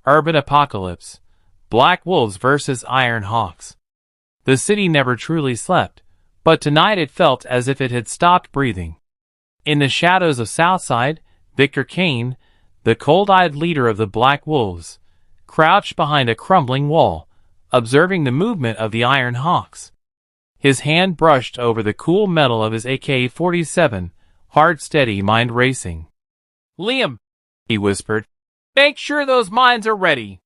Urban Apocalypse, Black Wolves vs. Iron Hawks. The city never truly slept, but tonight it felt as if it had stopped breathing. In the shadows of Southside, Victor Kane, the cold-eyed leader of the Black Wolves, crouched behind a crumbling wall, observing the movement of the Iron Hawks. His hand brushed over the cool metal of his AK-47, heart steady, mind racing. "Liam," he whispered, "make sure those mines are ready.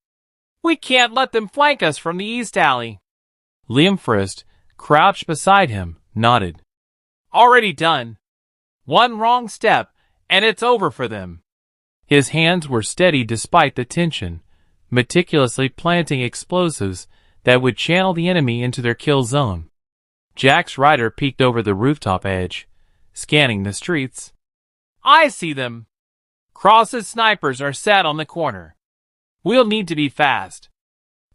We can't let them flank us from the east alley." Liam Frist, crouched beside him, nodded. "Already done. One wrong step, and it's over for them." His hands were steady despite the tension, meticulously planting explosives that would channel the enemy into their kill zone. Jack's Ryder peeked over the rooftop edge, scanning the streets. "I see them. Cross's snipers are set on the corner. We'll need to be fast."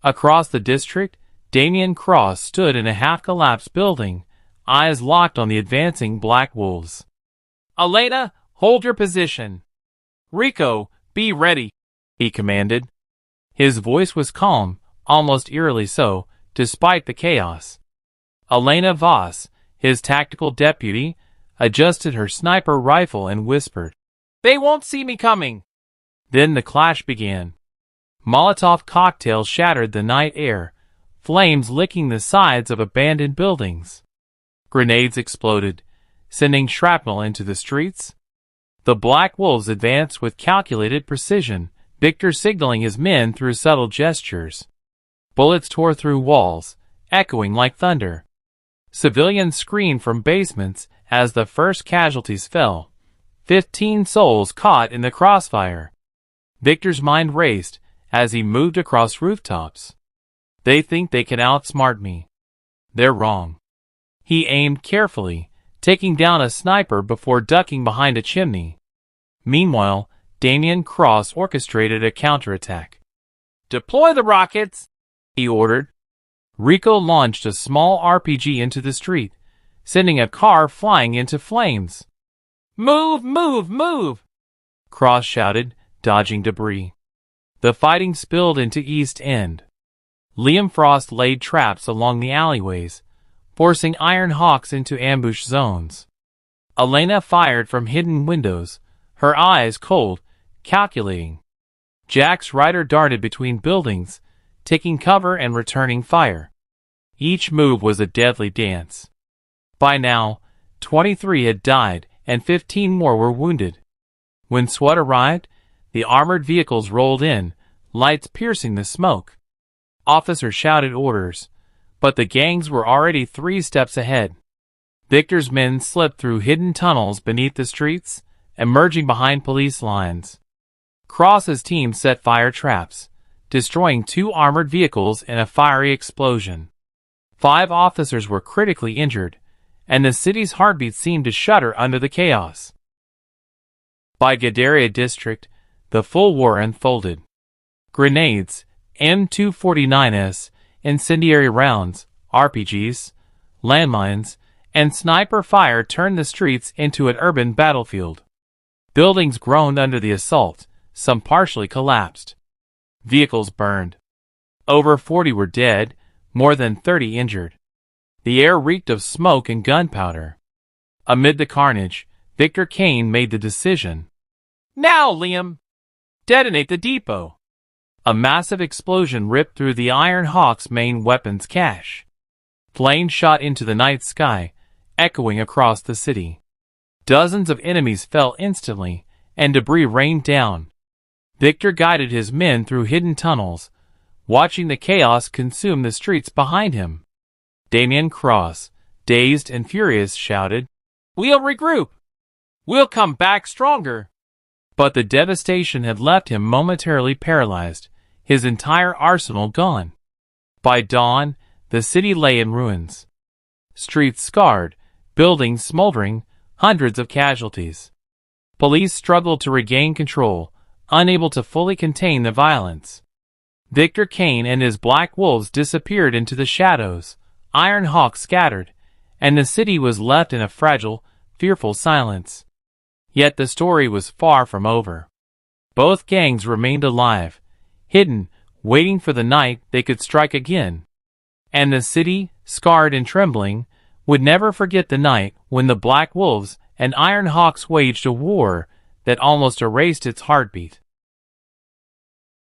Across the district, Damien Cross stood in a half-collapsed building, eyes locked on the advancing Black Wolves. "Elena, hold your position. Rico, be ready," he commanded. His voice was calm, almost eerily so, despite the chaos. Elena Voss, his tactical deputy, adjusted her sniper rifle and whispered, "They won't see me coming." Then the clash began. Molotov cocktails shattered the night air, flames licking the sides of abandoned buildings. Grenades exploded, sending shrapnel into the streets. The Black Wolves advanced with calculated precision, Victor signaling his men through subtle gestures. Bullets tore through walls, echoing like thunder. Civilians screamed from basements as the first casualties fell. 15 souls caught in the crossfire. Victor's mind raced as he moved across rooftops. They think they can outsmart me. They're wrong. He aimed carefully, taking down a sniper before ducking behind a chimney. Meanwhile, Damien Cross orchestrated a counterattack. "Deploy the rockets," he ordered. Rico launched a small RPG into the street, sending a car flying into flames. "Move, move, move!" Cross shouted, dodging debris. The fighting spilled into East End. Liam Frost laid traps along the alleyways, forcing Iron Hawks into ambush zones. Elena fired from hidden windows, her eyes cold, calculating. Jack's Ryder darted between buildings, taking cover and returning fire. Each move was a deadly dance. By now, 23 had died and 15 more were wounded. When SWAT arrived, the armored vehicles rolled in, lights piercing the smoke. Officers shouted orders, but the gangs were already 3 steps ahead. Victor's men slipped through hidden tunnels beneath the streets, emerging behind police lines. Cross's team set fire traps, destroying 2 armored vehicles in a fiery explosion. 5 officers were critically injured, and the city's heartbeat seemed to shudder under the chaos. By Gadaria district, the full war unfolded. Grenades, M249s, incendiary rounds, RPGs, landmines, and sniper fire turned the streets into an urban battlefield. Buildings groaned under the assault, some partially collapsed. Vehicles burned. Over 40 were dead, more than 30 injured. The air reeked of smoke and gunpowder. Amid the carnage, Victor Kane made the decision. "Now, Liam! Detonate the depot!" A massive explosion ripped through the Iron Hawk's main weapons cache. Flames shot into the night sky, echoing across the city. Dozens of enemies fell instantly, and debris rained down. Victor guided his men through hidden tunnels, watching the chaos consume the streets behind him. Damien Cross, dazed and furious, shouted, "We'll regroup! We'll come back stronger!" But the devastation had left him momentarily paralyzed, his entire arsenal gone. By dawn, the city lay in ruins. Streets scarred, buildings smoldering, hundreds of casualties. Police struggled to regain control, unable to fully contain the violence. Victor Kane and his Black Wolves disappeared into the shadows, Iron Hawk scattered, and the city was left in a fragile, fearful silence. Yet the story was far from over. Both gangs remained alive, hidden, waiting for the night they could strike again. And the city, scarred and trembling, would never forget the night when the Black Wolves and Iron Hawks waged a war that almost erased its heartbeat.